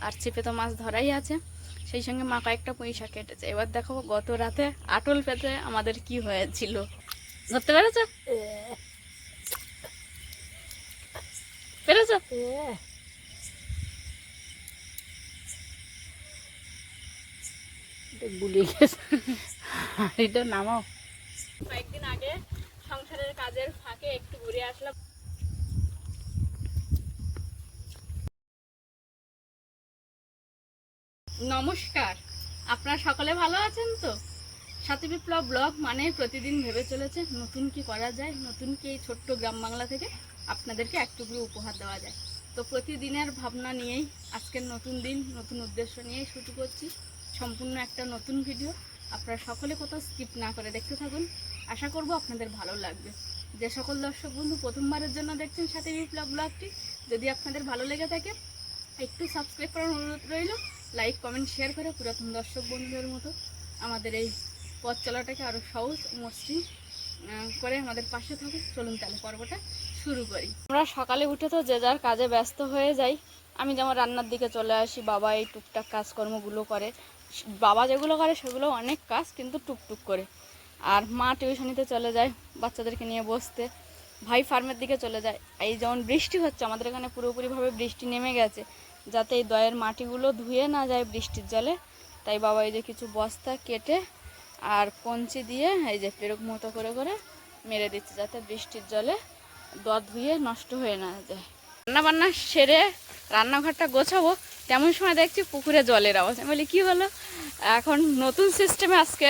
আর ছিপে তো মাছ ধরাই আছে, সেই সঙ্গে মা কয়েকটা পুঁই শাক কেটেছে। এবার দেখো গত রাতে আটল পেতে আমাদের কি হয়েছিল, ধরতে পেরেছ? পেরেছ? এটা নামাও। কয়েকদিন আগে সংসারের কাজের ফাঁকে একটু ঘুরে আসলাম। নমস্কার, আপনারা সকলে ভালো আছেন তো? সাথী বিপ্লব ব্লগ মানে প্রতিদিন ভেবে চলেছে নতুন কি করা যায়, নতুন কি এই ছোট্ট গ্রাম বাংলা থেকে আপনাদেরকে একটুকু উপহার দেওয়া যায়। তো প্রতিদিনের ভাবনা নিয়েই আজকের নতুন দিন, নতুন উদ্দেশ্য নিয়েই শুরু করছি সম্পূর্ণ একটা নতুন ভিডিও। আপনারা সকলে কোথাও স্কিপ না করে দেখতে থাকুন, আশা করব আপনাদের ভালো লাগবে। যে সকল দর্শক বন্ধু প্রথমবারের জন্য দেখছেন সাথী বিপ্লব ব্লগটি, যদি আপনাদের ভালো লেগে থাকে একটু সাবস্ক্রাইব করার অনুরোধ রইল, লাইক কমেন্ট শেয়ার করে পুরাতন দর্শক বন্ধুদের মতো আমাদের এই পথ চলাটাকে আরও সহজ মসৃণ করে আমাদের পাশে থাকুন। চলুন তাহলে পর্বটা শুরু করি। আমরা সকালে উঠে তো যে যার কাজে ব্যস্ত হয়ে যাই। আমি যেমন রান্নার দিকে চলে আসি, বাবা এই টুকটাক কাজকর্মগুলো করে। বাবা যেগুলো করে সেগুলো অনেক কাজ, কিন্তু টুকটুক করে। আর মা টিউশনিতে চলে যায় বাচ্চাদেরকে নিয়ে বসতে, ভাই ফার্মের দিকে চলে যায়। এই যেমন বৃষ্টি হচ্ছে, আমাদের এখানে পুরোপুরিভাবে বৃষ্টি নেমে গেছে, যাতে এই দয়ের মাটিগুলো ধুয়ে না যায় বৃষ্টির জলে, তাই বাবা এই যে কিছু বস্তা কেটে আর কঞ্চি দিয়ে এই যে পেরক মতো করে করে মেরে দিচ্ছে, যাতে বৃষ্টির জলে দোয়া ধুয়ে নষ্ট হয়ে না যায়। রান্নাবান্না সেরে রান্নাঘরটা গোছাবো, তেমন সময় দেখছি পুকুরে জলের আওয়াজ। আমি বলি কী হলো, এখন নতুন সিস্টেমে আজকে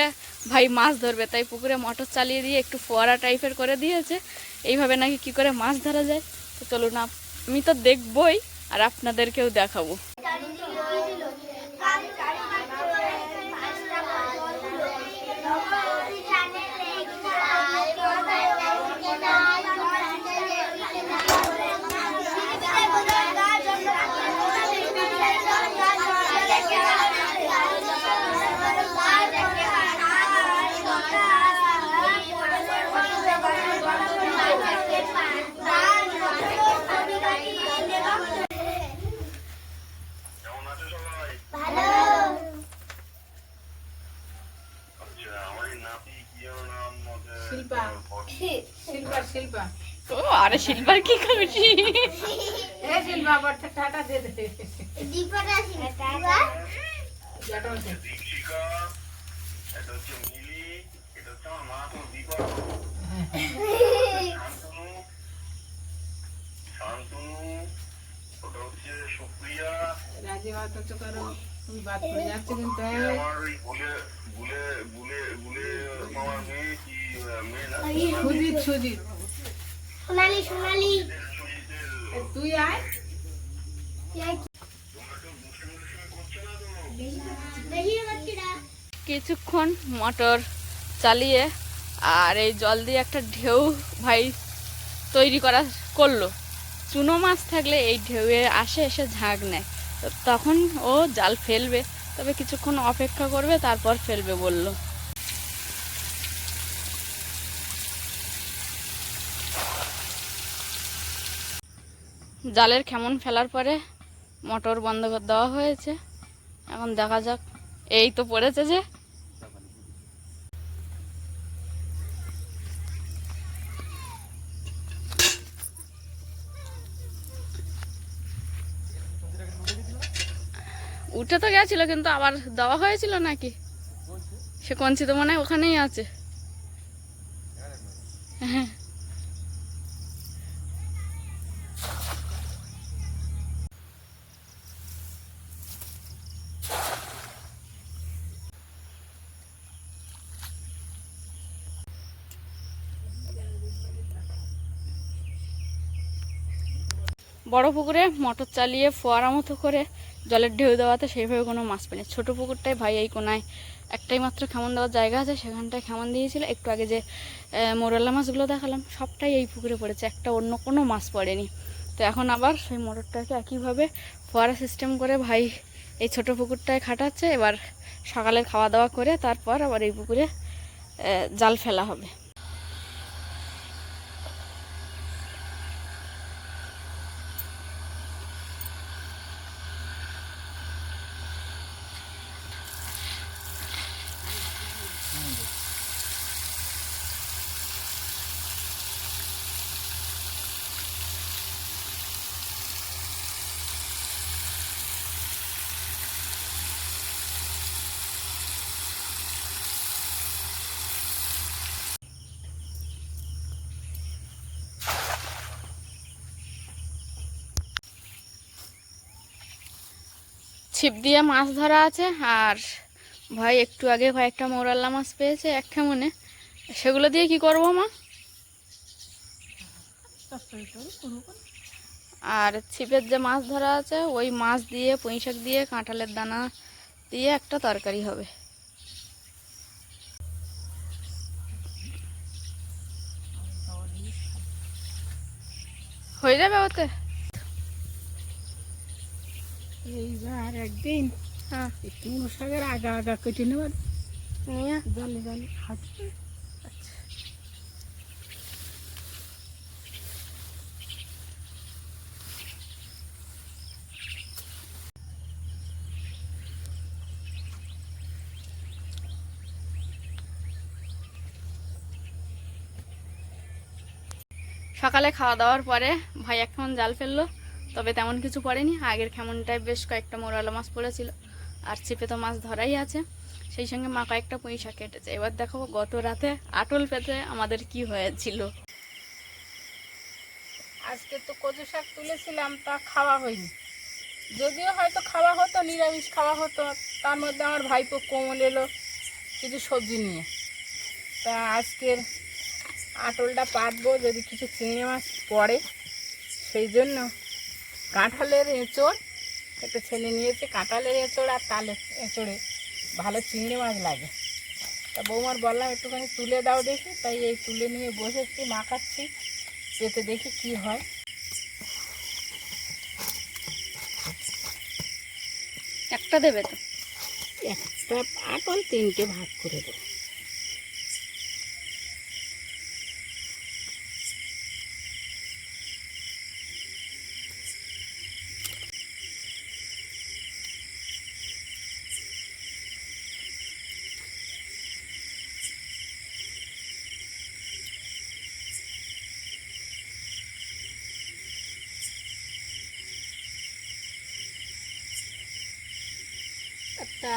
ভাই মাছ ধরবে, তাই পুকুরে মোটর চালিয়ে দিয়ে একটু ফোয়ারা টাইপের করে দিয়েছে। এইভাবে নাকি কি করে মাছ ধরা যায়। তো চলুন, আমি তো দেখবই আর আপনাদেরকেও দেখাবো। ও আরে শিল্পার কি খুশি, শিল্পা টাটা দিয়ে দে। রাজি বাত তো করো, তুমি বাদ পড়ে যাচ্ছে কিন্তু। সুজিত সুজিত সোনালি সোনালি তুই আয়। কিছুক্ষণ মোটর চালিয়ে আর এই জল দিয়ে একটা ঢেউ ভাই তৈরি করলো। চুনো মাছ থাকলে এই ঢেউয়ে আসে, এসে ঝাঁক নেয়, তখন ও জাল ফেলবে, তবে কিছুক্ষণ অপেক্ষা করবে তারপর ফেলবে বলল। জালের খেমন ফেলার পরে মোটর বন্ধ করে দেওয়া হয়েছে। এখন দেখা যাক, এই তো পড়েছে যে। উঠে তো গেছিল, কিন্তু আবার দেওয়া হয়েছিল নাকি, সে কঞ্চি তো মনে হয় ওখানেই আছে। হ্যাঁ, বড় পুকুরে মোটর চালিয়ে ফোয়ারা মতো করে জলের ঢেউ দেওয়াতে সেইভাবে কোনো মাছ পায়নি। ছোটো পুকুরটায় ভাই এই কোনায় একটাই মাত্র খেমন দেওয়ার জায়গা আছে, সেখানটায় খেমন দিয়েছিল। একটু আগে যে মোরলা মাছগুলো দেখালাম সবটাই এই পুকুরে পড়েছে, একটা অন্য কোনো মাছ পড়েনি। তো এখন আবার সেই মোটরটাকে একইভাবে ফোয়ারা সিস্টেম করে ভাই এই ছোটো পুকুরটায় খাটাচ্ছে। এবার সকালের খাওয়া দাওয়া করে তারপর আবার এই পুকুরে জাল ফেলা হবে। ছিপ দিয়ে মাছ ধরা আছে, আর ভাই একটু আগে কয়েকটা মৌরাল্লা মাছ পেয়েছে এক খেমনে। সেগুলো দিয়ে কি করবো মা? আর ছিপের যে মাছ ধরা আছে ওই মাছ দিয়ে পুঁইশাক দিয়ে কাঁঠালের দানা দিয়ে একটা তরকারি হবে। হয়ে যাবে ওতে। এইবার একদিন হ্যাঁ, কুমড়ো শাকের আগা আগা কেটে নেবার নিয়ে জলে জলে হাঁটবে। সকালে খাওয়া দাওয়ার পরে ভাই এক খেমন জাল ফেললো, তবে তেমন কিছু পড়েনি। আগের খেমনটায় বেশ কয়েকটা মৌরালা মাছ পড়েছিল, আর ছিপে তো মাছ ধরাই আছে। সেই সঙ্গে মা কয়েকটা পুঁই শাক কেটেছে। এবার দেখাবো গত রাতে আটল পেতে আমাদের কি হয়েছিল। আজকে তো কচু শাক তুলেছিলাম, তা খাওয়া হয়নি। যদিও হয়তো খাওয়া হতো, নিরামিষ খাওয়া হতো। তার মধ্যে আমার ভাইপো কোমল এলো কিছু সবজি নিয়ে। তা আজকের আটলটা পাতবো, যদি কিছু চিংড়ি মাছ পড়ে। সেই জন্য কাঁঠালের এঁচড় একটা ছেলে নিয়েছে, কাঁঠালের এঁচড় আর তালের এঁচড়ে ভালো চিংড়ি মাছ লাগে। তা বৌমার বললাম একটুখানি তুলে দাও দেখি, তাই এই তুলে নিয়ে বসেছি, মাখাচ্ছি, পেতে দেখি কি হয়। একটা দেবে তো? একটা আটল 3টে ভাগ করে দেবো। একটা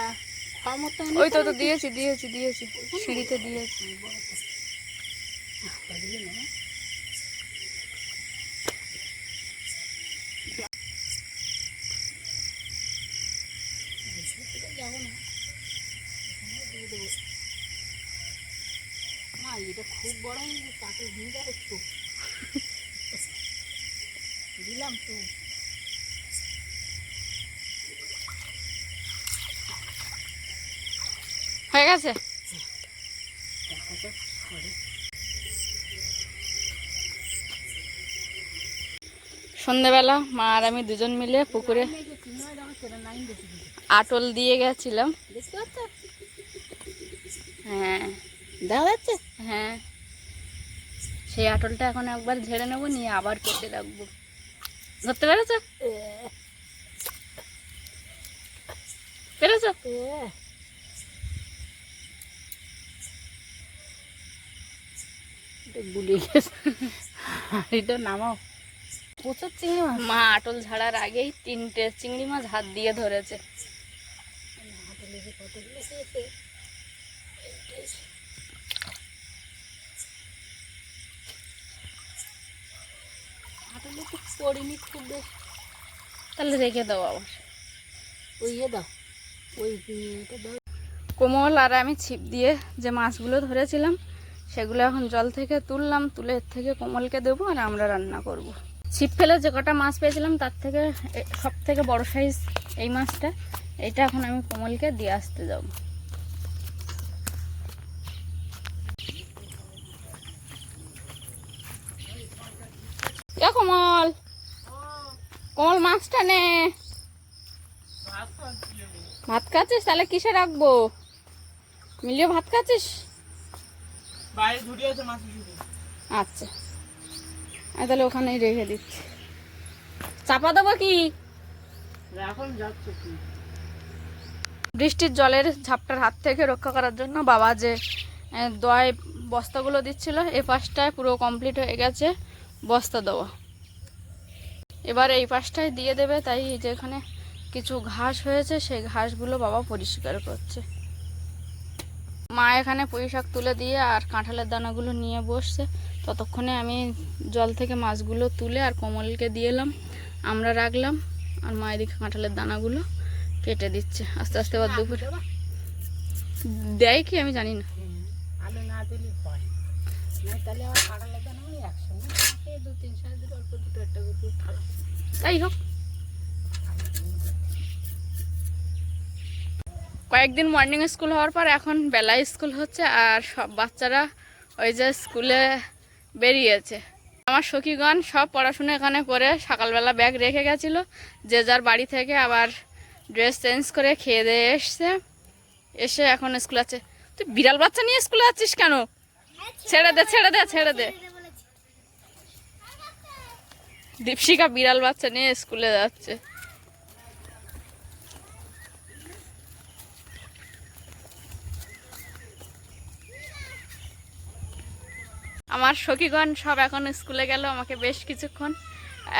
খাওয়া মতো ওই তো দিয়েছি দিয়েছি দিয়েছি, সিঁড়িতে দিয়েছি। মা এটা খুব বড় হয়েছে, তাকে দিয়ে যাবে একটু দিলাম তো। হয়ে গেছে। সন্ধ্যেবেলা মা আর আমি দুজন মিলে পুকুরে আটল দিয়ে গেছিলাম। দেখতে পাচ্ছ? হ্যাঁ দেখা যাচ্ছে? হ্যাঁ, সেই আটলটা এখন একবার ঝেড়ে নেবো, নিয়ে আবার কেটে রাখবো। ধরতে পেরেছো? পেরেছো? গুলিয়ে গেছে। এটা নামাও। প্রচুর চিংড়ি মাছ। মা আটল ঝাড়ার আগেই 3টে চিংড়ি মাছ হাত দিয়ে ধরেছে। পড়িনি খুব বেশি। তাহলে রেখে দাও আবার। ওই ইয়ে দাও, ওই এটা দাও। কোমল আর আমি ছিপ দিয়ে যে মাছগুলো ধরেছিলাম সেগুলো এখন জল থেকে তুললাম, তুলে এর থেকে কোমলকে দেবো, আর আমরা রান্না করব। ছিপ ফেলে যে কটা মাছ পেয়েছিলাম তার থেকে সব থেকে বড় সাইজ এই মাছটা, এটা এখন আমি কোমলকে দিয়ে আসতে যাব। কোমল, কোমল মাছটা নে। ভাত খাচ্ছিস? তাহলে কিসে রাখবো? মিলিয়ে ভাত খাচ্ছিস? আচ্ছা, আমি তাহলে ওখানেই রেখে দিচ্ছি। চাপা দেবো কি? বৃষ্টির জলের ঝাপটার হাত থেকে রক্ষা করার জন্য বাবা যে দয় বস্তাগুলো দিচ্ছিল, এই পাশটায় পুরো কমপ্লিট হয়ে গেছে বস্তা দেওয়া। এবার এই পাশটায় দিয়ে দেবে, তাই যেখানে কিছু ঘাস হয়েছে সেই ঘাসগুলো বাবা পরিষ্কার করছে। মা এখানে পুঁই শাক তুলে দিয়ে আর কাঁঠালের দানাগুলো নিয়ে বসছে। ততক্ষণে আমি জল থেকে মাছগুলো তুলে আর কোমলকে দিয়ে এলাম, আমরা রাখলাম, আর মা এদিকে কাঁঠালের দানাগুলো কেটে দিচ্ছে আস্তে আস্তে। আবার দুপুর দেবা? দেয় কি আমি জানি না। আলু না দিলে হয় না, তাহলে আমার ফাটা লাগে না। ওই একসঙ্গে থাকে 2-3 সাইজ দিলে অল্প দুটো একটা দুটো থালা। তাই হোক, কয়েকদিন মর্নিং স্কুল হওয়ার পর এখন বেলায় স্কুল হচ্ছে, আর সব বাচ্চারা ওই যে স্কুলে বেরিয়েছে। আমার সখীগণ সব পড়াশোনা এখানে করে সকালবেলা ব্যাগ রেখে গেছিলো, যে যার বাড়ি থেকে আবার ড্রেস চেঞ্জ করে খেয়ে দিয়ে এসছে, এসে এখন স্কুল আছে। তুই বিড়াল বাচ্চা নিয়ে স্কুলে যাচ্ছিস কেন? ছেড়ে দে ছেড়ে দে ছেড়ে দে। দীপশিকা বিড়াল বাচ্চা নিয়ে স্কুলে যাচ্ছে। আমার সখীগণ সব এখন স্কুলে গেল, আমাকে বেশ কিছুক্ষণ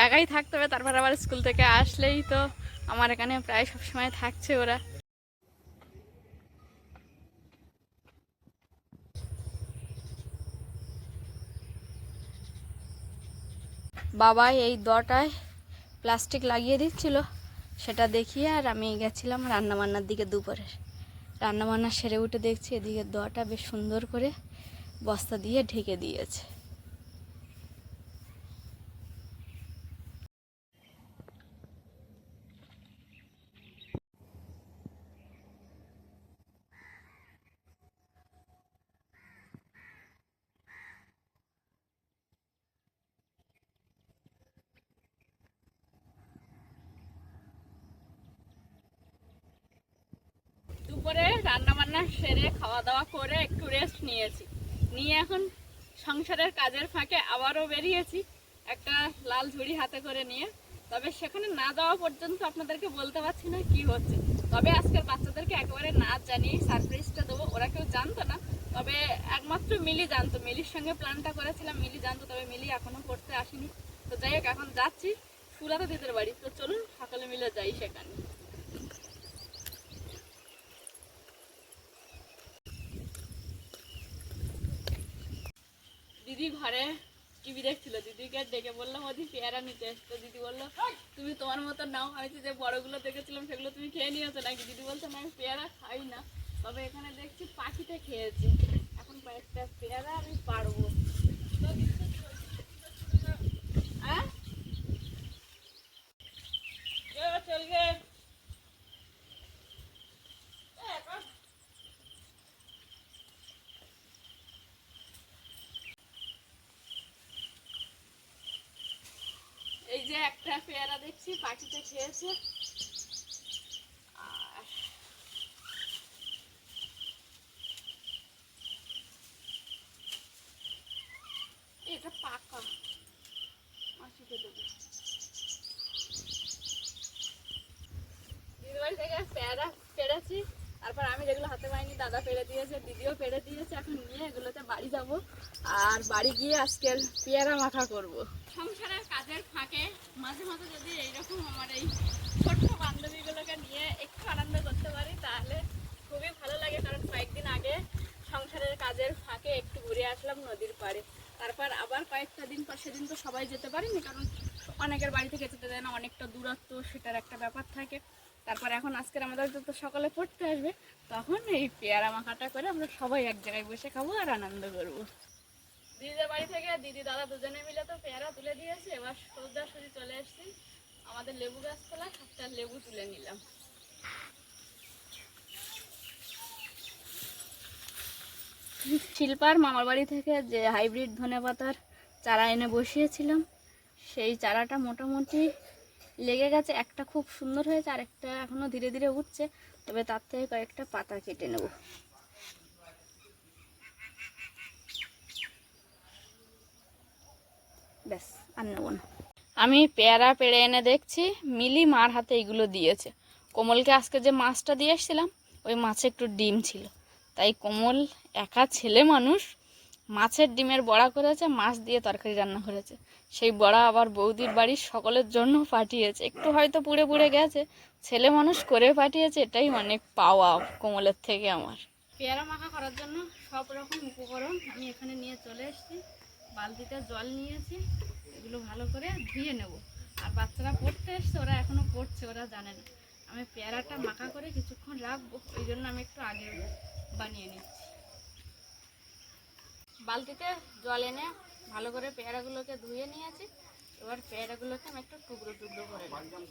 একাই থাকতে হবে। তারপর আবার স্কুল থেকে আসলেই তো আমার এখানে প্রায় সব সময় থাকছে ওরা। বাবা এই দটায় প্লাস্টিক লাগিয়ে দিচ্ছিল, সেটা দেখিয়ে আর আমি গেছিলাম রান্নাবান্নার দিকে। দুপুরে রান্নাবান্না সেরে উঠে দেখছি এদিকে দটা বেশ সুন্দর করে বস্তা দিয়ে ঢেকে দিয়েছে। দুপুরে রান্নাবান্না সেরে খাওয়া দাওয়া করে একটু রেস্ট নিয়েছি, নিয়ে এখন সংসারের কাজের ফাঁকে আবারও বেরিয়েছি একটা লাল ঝুড়ি হাতে করে নিয়ে। তবে সেখানে না যাওয়া পর্যন্ত আপনাদেরকে বলতে পারছি না কি হচ্ছে। তবে আজকের বাচ্চাদেরকে একেবারে না জানিয়ে সারপ্রাইজটা দেবো। ওরা কেউ জানতো না, তবে একমাত্র মিলি জানতো। মিলির সঙ্গে প্ল্যানটা করেছিলাম, মিলি জানতো, তবে মিলি এখনো পড়তে আসেনি। তো যাই হোক, এখন যাচ্ছি সুরাতে দিদির বাড়ি। তো চলুন সকালে মিলে যাই সেখানে। দিদি ঘরে টিভি দেখছিল, দিদিকে ডেকে বললাম ওদি পেয়ারা নিতে। তো দিদি বললো তুমি তোমার মতো নাও। আমি যে বড়গুলো দেখেছিলাম সেগুলো তুমি খেয়ে নিয়েছো নাকি? দিদি বলছে না আমি পেয়ারা খাই না, তবে এখানে দেখছি পাখিতে খেয়েছে। এখন কয়েকটা পেয়ারা আমি পারবো। এই যে একটা পেয়ারা দেখছি পাখিতে খেয়েছে, আর এটা পাকা মাসিকে দেবো। দিদির বাড়ি থেকে পেয়ারা পেড়েছি, তারপর আমি যেগুলো হাতে পাইনি দাদা পেড়ে দিয়েছে, দিদিও পেড়ে দিয়েছে। এখন নিয়ে এগুলোতে বাড়ি যাব, আর বাড়ি গিয়ে আজকের পেয়ারা মাখা করব। সংসারের কাজের ফাঁকে মাঝে মাঝে যদি এইরকম আমার এই ছোট্ট বান্ধবীগুলোকে নিয়ে একটু আনন্দ করতে পারি তাহলে খুবই ভালো লাগে। কারণ কয়েকদিন আগে সংসারের কাজের ফাঁকে একটু ঘুরে আসলাম নদীর পাড়ে, তারপর আবার কয়েকটা দিন পর, সেদিন তো সবাই যেতে পারিনি কারণ অনেকের বাড়ি থেকে যেতে দেয় না, অনেকটা দূরত্ব, সেটার একটা ব্যাপার থাকে। তারপর এখন আজকের আমাদের তো সকালে পড়তে আসবে, তখন এই পেয়ারা মাখাটা করে আমরা সবাই এক জায়গায় বসে খাবো আর আনন্দ করবো। দিদিদের বাড়ি থেকে দিদি দাদা দুজনে মিলে তো পেয়ারা তুলে দিয়েছে। এবার সোজাসুজি চলে এসেছি আমাদের লেবু গাছতলায়, একটা লেবু তুলে নিলাম। শিল্পার মামার বাড়ি থেকে যে হাইব্রিড ধনেপাতার চারা এনে বসিয়েছিলাম, সেই চারাটা মোটামুটি লেগে গেছে। একটা খুব সুন্দর হয়েছে, আর একটা এখনো ধীরে ধীরে উঠছে। তবে তার থেকে কয়েকটা পাতা কেটে নেব। ব্যাস, আর নেব না। আমি পেয়ারা পেড়ে এনে দেখছি মিলি মার হাতে এইগুলো দিয়েছে। কোমলকে আজকে যে মাছটা দিয়ে এসেছিলাম ওই মাছে একটু ডিম ছিল, তাই কোমল একা ছেলে মানুষ মাছের ডিমের বড়া করেছে, মাছ দিয়ে তরকারি রান্না করেছে। সেই বড়া আবার বৌদির বাড়ির সকলের জন্য পাঠিয়েছে। একটু হয়তো পুড়ে পুড়ে গেছে, ছেলে মানুষ করে পাঠিয়েছে, এটাই অনেক পাওয়া কোমলের থেকে আমার। পেয়ারা মাখা করার জন্য সব রকম উপকরণ আমি এখানে নিয়ে চলে এসেছি। বালতিতে জল নিয়েছি, এগুলো ভালো করে ধুয়ে নেব। আর বাচ্চারা পড়তে এসছে, ওরা এখনও পড়ছে, ওরা জানে না। আমি পেয়ারাটা মাখা করে কিছুক্ষণ রাখবো, ওই জন্য আমি একটু আগে বানিয়ে নিচ্ছি। বালতিতে জল এনে ভালো করে পেয়ারাগুলোকে ধুয়ে নিয়েছি। এবার পেয়ারাগুলোকে আমি একটু টুকরো টুকরো করে নেব।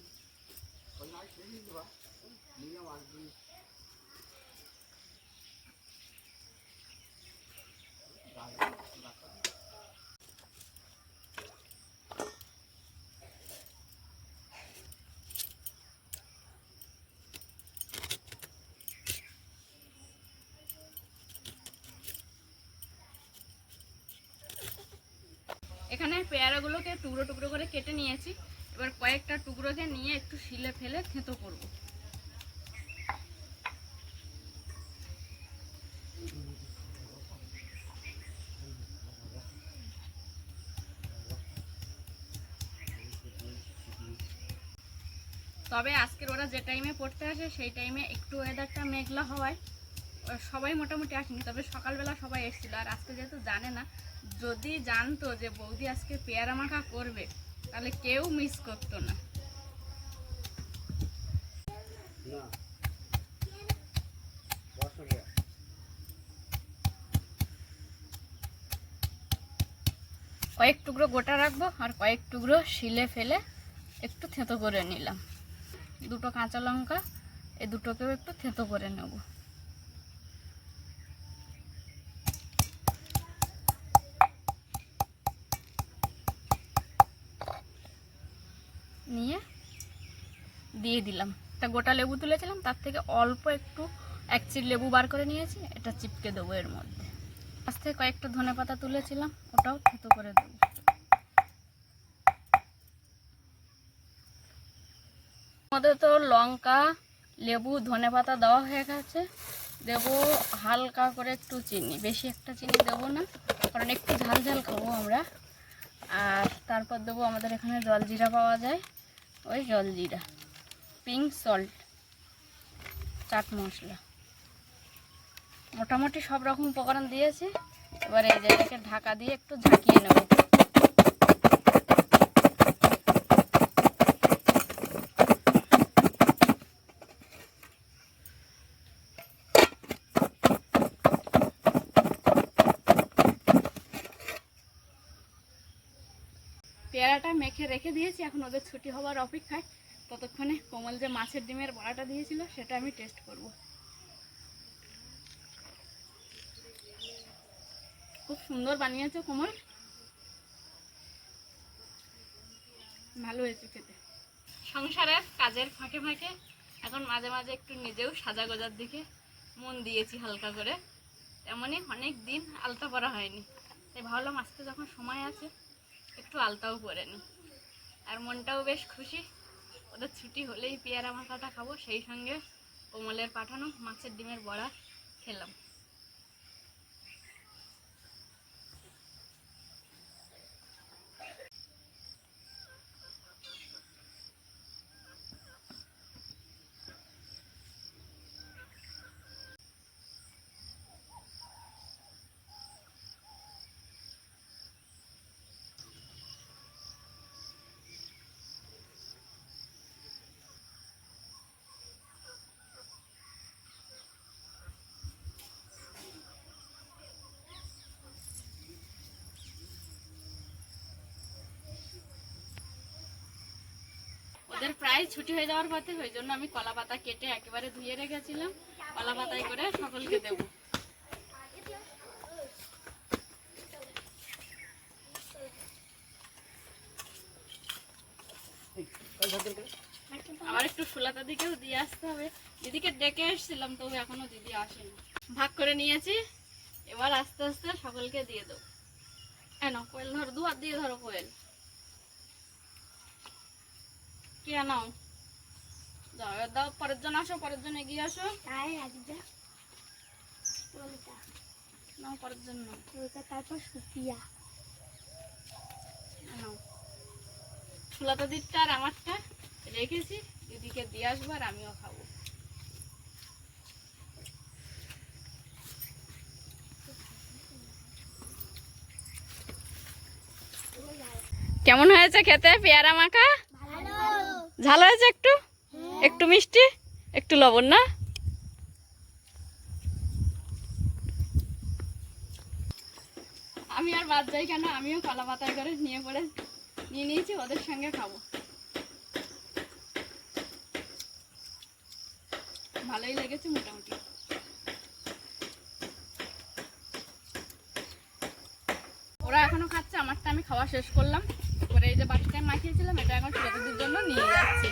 এখানে পেয়ারাগুলোকে টুকরো টুকরো করে কেটে নিয়েছি। এবার কয়েকটা টুকরোকে নিয়ে একটু শিলে ফেলে থেঁতো করব। তবে আজকের ওরা যে টাইমে পড়তে আসে সেই টাইমে একটু ওয়েদারটা মেঘলা হওয়ায় সবাই মোটামুটি আসেনি, তবে সকালবেলা সবাই এসেছিল। আর আজকে যেহেতু জানে না, যদি জানতো যে বৌদি আজকে পেয়ারা মাখা করবে তাহলে কেউ মিস করতো না। কয়েক টুকরো গোটা রাখবো আর কয়েক টুকরো শিলে ফেলে একটু থেঁতো করে নিলাম। দুটো কাঁচা লঙ্কা, এই দুটোকেও একটু থেঁতো করে নেব। নিয়ে দিয়ে দিলাম। একটা গোটা লেবু তুলেছিলাম, তার থেকে অল্প একটু এক চির লেবু বার করে নিয়েছি, এটা চিপকে দেবো এর মধ্যে। আজ থেকে কয়েকটা ধনেপাতা তুলেছিলাম, ওটাও থেঁতো করে দেবো। মধ্যে তো লঙ্কা, লেবু, ধনেপাতা দেওয়া হয়ে গেছে। দেবো হালকা করে একটু চিনি, বেশি একটা চিনি দেবো না, কারণ একটু ঝাল ঝাল খাবো আমরা। আর তারপর দেবো আমাদের এখানে জলজিরা পাওয়া যায়, ওই জলজিরা, পিঙ্ক সল্ট, চাট মশলা, মোটামুটি সব রকম উপকরণ দিয়েছি। এবার এই জায়গাকে ঢাকা দিয়ে একটু ঝাঁকিয়ে নেব। পেয়ারাটা মেখে রেখে দিয়েছি, এখন ওদের ছুটি হওয়ার অপেক্ষায়। ততক্ষণে কোমল যে মাছের ডিমের বড়াটা দিয়েছিল সেটা আমি টেস্ট করব। খুব সুন্দর বানিয়েছো কোমল, ভালো হয়েছে খেতে। সংসারের কাজের ফাঁকে ফাঁকে এখন মাঝে মাঝে একটু নিজেও সাজা গোজার দিকে মন দিয়েছি হালকা করে। তেমনই অনেক দিন আলতা পরা হয়নি, তাই ভাবলাম আজকে যখন সময় আছে একটু আলতাও পরে নিই। আর মনটাও বেশ খুশি, ওদের ছুটি হলেই পেয়ারা মাখাটা খাবো, সেই সঙ্গে কোমলের পাঠানো মাছের ডিমের বড়া খেলাম। ওদের প্রায় ছুটি হয়ে যাওয়ার পথে, ওই জন্য আমি কলা পাতা কেটে একেবারে ধুয়ে রেখেছিলাম। কলা পাতায় করে সকলকে দেবো। আবার একটু সুলাতা দিকেও দিয়ে আসতে হবে। দিদিকে ডেকে এসেছিলাম, তবে এখনো দিদি আসেনি। ভাগ করে নিয়েছি, এবার আস্তে আস্তে সকলকে দিয়ে দেবো। এনো কোয়েল ধরো, দু হাত দিয়ে ধরো কোয়েল। কে নাও, যাও এবার দাও, পরের জন আসো, পরের জন এগিয়ে আসো। নাও পরের জন নাও। তারপর সুপিয়া নাও, সুলাতা দিকটা আর আমারটা রেখেছি, দিদিকে দিয়ে আসবো আর আমিও খাবো। কেমন হয়েছে খেতে পেয়ারা মাখা? ঝাল হয়েছে একটু? একটু মিষ্টি একটু লবণ না? আমি আর বাদ যাই কেন, আমিও কলা পাতায় করে নিয়ে নিয়েছি, ওদের সঙ্গে খাবো। ভালোই লেগেছে মোটামুটি। ওরা এখনো খাচ্ছে, আমারটা আমি খাওয়া শেষ করলাম। পরে এই যে বাটিটায় মাখিয়েছিলাম, এটা এখন ছোটদের জন্য নিয়ে যাচ্ছি।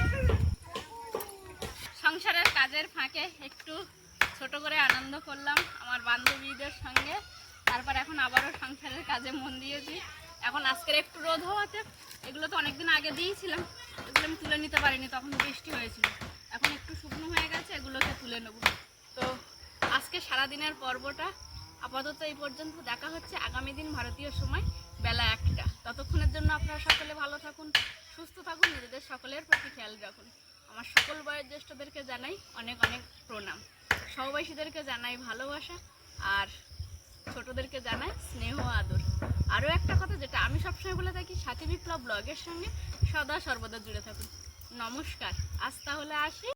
সংসারের কাজের ফাঁকে একটু ছোট করে আনন্দ করলাম আমার বান্ধবীদের সঙ্গে। তারপর এখন আবারও সংসারের কাজে মন দিয়েছি। এখন আজকের একটু রোদ হওয়াতে, এগুলো তো অনেকদিন আগে দিয়েছিলাম, এগুলো আমি তুলে নিতে পারিনি, তখন বৃষ্টি হয়েছিল। এখন একটু শুকনো হয়ে গেছে, এগুলোকে তুলে নেব। তো আজকে সারাদিনের পর্বটা আপাতত এই পর্যন্ত। দেখা হচ্ছে আগামী দিন ভারতীয় সময় বেলা 1টা। ততক্ষণের জন্য আপনারা সকলে ভালো থাকুন, সুস্থ থাকুন, নিজেদের সকলের প্রতি খেয়াল রাখুন। আমার সকল বয়োজ্যেষ্ঠদেরকে জানাই অনেক অনেক প্রণাম, সহবাসীদেরকে জানাই ভালোবাসা, আর ছোটদেরকে জানাই স্নেহ আদর। আরও একটা কথা যেটা আমি সবসময় বলে থাকি, সাথী বিপ্লব ব্লগের সঙ্গে সদা সর্বদা জুড়ে থাকুন। নমস্কার, আজ তাহলে আসি।